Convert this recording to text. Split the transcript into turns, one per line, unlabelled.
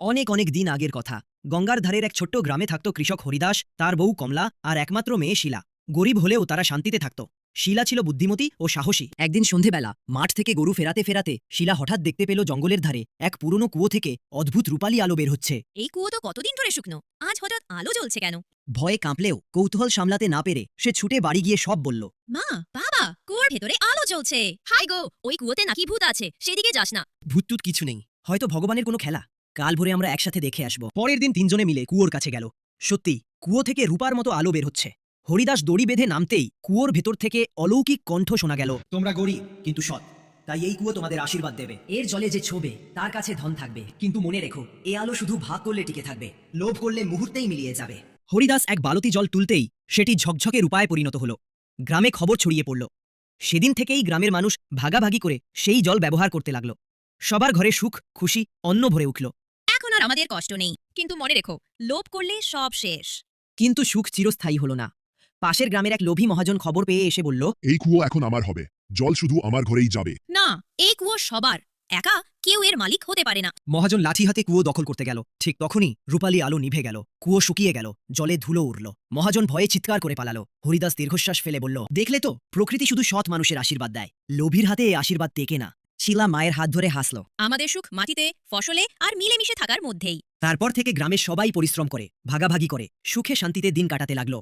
অনেক অনেক দিন আগের কথা। গঙ্গার ধারের এক ছোট্ট গ্রামে থাকত কৃষক হরিদাস, তার বউ কমলা আর একমাত্র মেয়ে শিলা। গরিব হলেও তারা শান্তিতে থাকত। শিলা ছিল বুদ্ধিমতী ও সাহসী। একদিন সন্ধেবেলা মাঠ থেকে গরু ফেরাতে ফেরাতে শিলা হঠাৎ দেখতে পেল জঙ্গলের ধারে এক পুরনো কুয়ো থেকে অদ্ভুত রূপালী আলো বের হচ্ছে।
এই কুয়ো তো কতদিন ধরে শুকনো, আজ হঠাৎ আলো জ্বলছে কেন?
ভয়ে কাঁপলেও কৌতূহল সামলাতে না পেরে সে ছুটে বাড়ি গিয়ে সব বলল।
মা, বাবা, কুয়োর ভেতরে আলো জ্বলছে। হাই গো, ওই কুয়োতে নাকি ভূত আছে, সেদিকে যাস না।
ভূতটুত কিছু নেই, হয়তো ভগবানের কোনো খেলা। কাল ভোরে আমরা একসাথে দেখে আসব। পরের দিন তিনজনে মিলে কুয়োর কাছে গেল। সত্যি কুয়ো থেকে রূপার মতো আলো বের হচ্ছে। হরিদাস দড়ি বেঁধে নামতেই কুয়োর ভেতর থেকে অলৌকিক কণ্ঠ শোনা গেল। তোমরা গরিব কিন্তু সৎ, তাই এই কুয়ো তোমাদের আশীর্বাদ দেবে। এর জলে যে ছোবে তার কাছে ধন থাকবে, কিন্তু মনে রেখো এ আলো শুধু ভাগ করলে টিকে থাকবে, লোভ করলে মুহূর্তেই মিলিয়ে যাবে। হরিদাস এক বালতি জল তুলতেই সেটি ঝকঝকে রূপায় পরিণত হলো। গ্রামে খবর ছড়িয়ে পড়ল। সেদিন থেকেই গ্রামের মানুষ ভাগাভাগি করে সেই জল ব্যবহার করতে লাগলো। সবার ঘরে সুখ, খুশি, অন্ন ভরে উঠল।
এখন আর আমাদের কষ্ট নেই, কিন্তু মনে রেখো, লোভ করলে সব শেষ।
কিন্তু সুখ চিরস্থায়ী হলো না। পাশের গ্রামের এক লোভী মহাজন খবর পেয়ে এসে বলল,
এই কুয়ো এখন আমার হবে, জল শুধু আমার ঘরেই যাবে।
না, এই কুয়ো সবার, একা কেউ এর মালিক হতে পারে না।
মহাজন লাঠি হাতে কুয়ো দখল করতে গেল। ঠিক তখনই রূপালী আলো নিভে গেল, কুয়ো শুকিয়ে গেল, জলে ধুলো উড়ল। মহাজন ভয়ে চিৎকার করে পালালো। হরিদাস দীর্ঘশ্বাস ফেলে বলল, দেখলে তো, প্রকৃতি শুধু সৎ মানুষের আশীর্বাদ দেয়, লোভীর হাতে এ আশীর্বাদ টেকে না। শিলা মায়ের হাত ধরে হাসল।
আমাদের সুখ মাটিতে, ফসলে আর মিলেমিশে থাকার মধ্যেই।
তারপর থেকে গ্রামের সবাই পরিশ্রম করে, ভাগাভাগি করে, সুখে শান্তিতে দিন কাটাতে লাগলো।